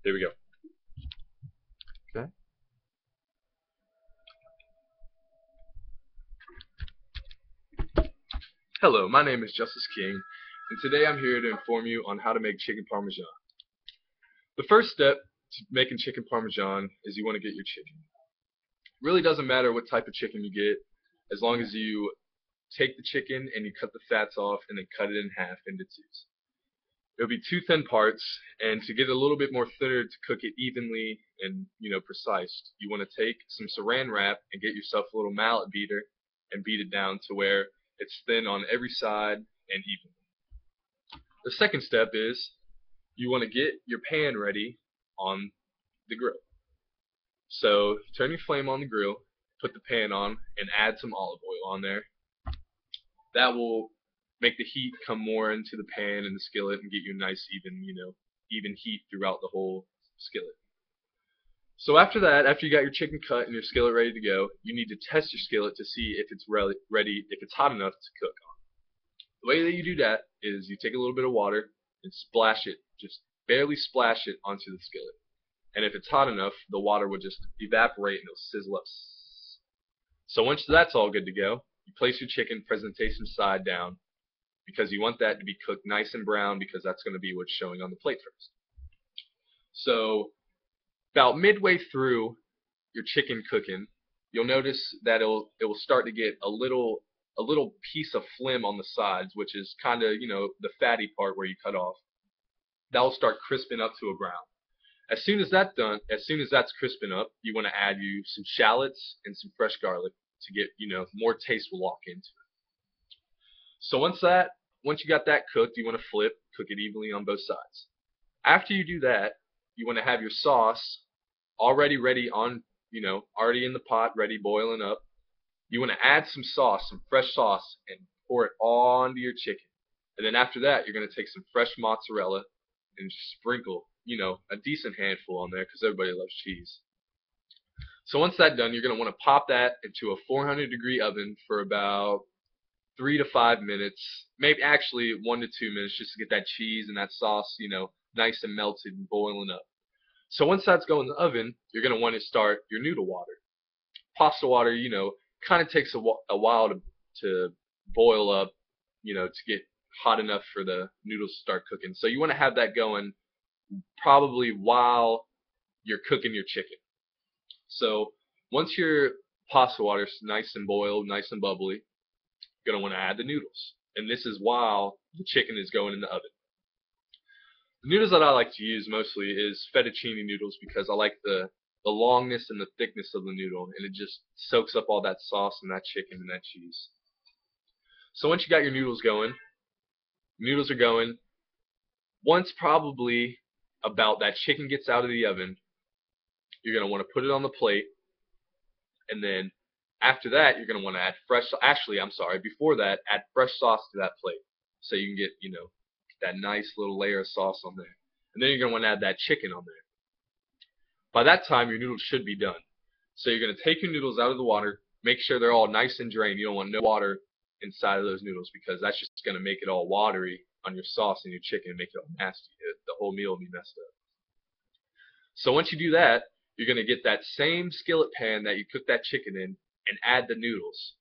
Here we go. Okay. Hello, my name is Justice King, and today I'm here to inform you on how to make chicken parmesan. The first step to making chicken parmesan is you want to get your chicken. It really doesn't matter what type of chicken you get, as long as you take the chicken and you cut the fats off and then cut it in half into twos. It'll be two thin parts, and to get a little bit more thinner to cook it evenly and precise, you want to take some saran wrap and get yourself a little mallet beater and beat it down to where it's thin on every side and even. The second step is you want to get your pan ready on the grill. So turn your flame on the grill, put the pan on, and add some olive oil on there. That will make the heat come more into the pan and the skillet and get you a nice even heat throughout the whole skillet. So after that, after you got your chicken cut and your skillet ready to go, you need to test your skillet to see if it's ready, if it's hot enough to cook on. The way that you do that is you take a little bit of water and splash it, just barely splash it onto the skillet. And if it's hot enough, the water will just evaporate and it'll sizzle up. So once that's all good to go, you place your chicken presentation side down, because you want that to be cooked nice and brown, because that's going to be what's showing on the plate first. So about midway through your chicken cooking, you'll notice that it will start to get a little piece of phlegm on the sides, which is kind of the fatty part where you cut off. That will start crisping up to a brown. As soon as that's crisping up, you want to add you some shallots and some fresh garlic to get more taste will lock into it. So once you got that cooked, you want to cook it evenly on both sides. After you do that, you want to have your sauce already ready already in the pot, ready boiling up. You want to add some sauce, some fresh sauce, and pour it onto your chicken. And then after that, you're going to take some fresh mozzarella and just sprinkle, a decent handful on there, because everybody loves cheese. So once that's done, you're going to want to pop that into a 400-degree oven for about 3 to 5 minutes, maybe actually 1 to 2 minutes, just to get that cheese and that sauce, nice and melted and boiling up. So once that's going in the oven, you're going to want to start your noodle water. Pasta water, kind of takes a while to boil up, to get hot enough for the noodles to start cooking. So you want to have that going probably while you're cooking your chicken. So once your pasta water is nice and boiled, nice and bubbly, you're going to want to add the noodles. And this is while the chicken is going in the oven. The noodles that I like to use mostly is fettuccine noodles, because I like the longness and the thickness of the noodle, and it just soaks up all that sauce and that chicken and that cheese. So once you got your noodles going, noodles are going. Once probably about that chicken gets out of the oven, you're going to want to put it on the plate, and then after that, you're going to want to add before that, add fresh sauce to that plate, so you can get, that nice little layer of sauce on there. And then you're going to want to add that chicken on there. By that time, your noodles should be done. So you're going to take your noodles out of the water, make sure they're all nice and drained. You don't want no water inside of those noodles, because that's just going to make it all watery on your sauce and your chicken and make it all nasty. The whole meal will be messed up. So once you do that, you're going to get that same skillet pan that you cooked that chicken in and add the noodles.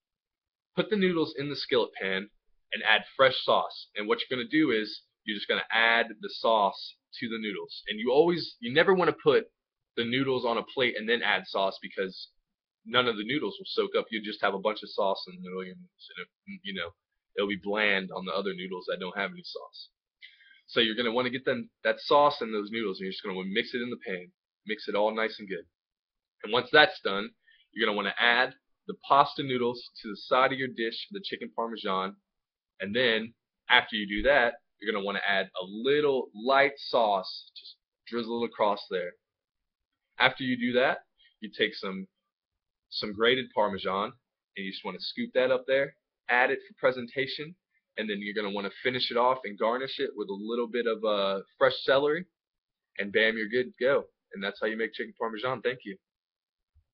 Put the noodles in the skillet pan and add fresh sauce. And what you're going to do is you're just going to add the sauce to the noodles. And you never want to put the noodles on a plate and then add sauce, because none of the noodles will soak up. You just have a bunch of sauce in the middle of your noodles, and it'll be bland on the other noodles that don't have any sauce. So you're going to want to get that sauce in those noodles, and you're just going to want to mix it in the pan, mix it all nice and good. And once that's done, you're going to want to add the pasta noodles to the side of your dish for the chicken parmesan. And then after you do that, you're going to want to add a little light sauce, just drizzle it across there. After you do that, you take some grated Parmesan, and you just want to scoop that up there, add it for presentation, and then you're going to want to finish it off and garnish it with a little bit of fresh celery, and bam, you're good to go. And that's how you make chicken Parmesan. Thank you.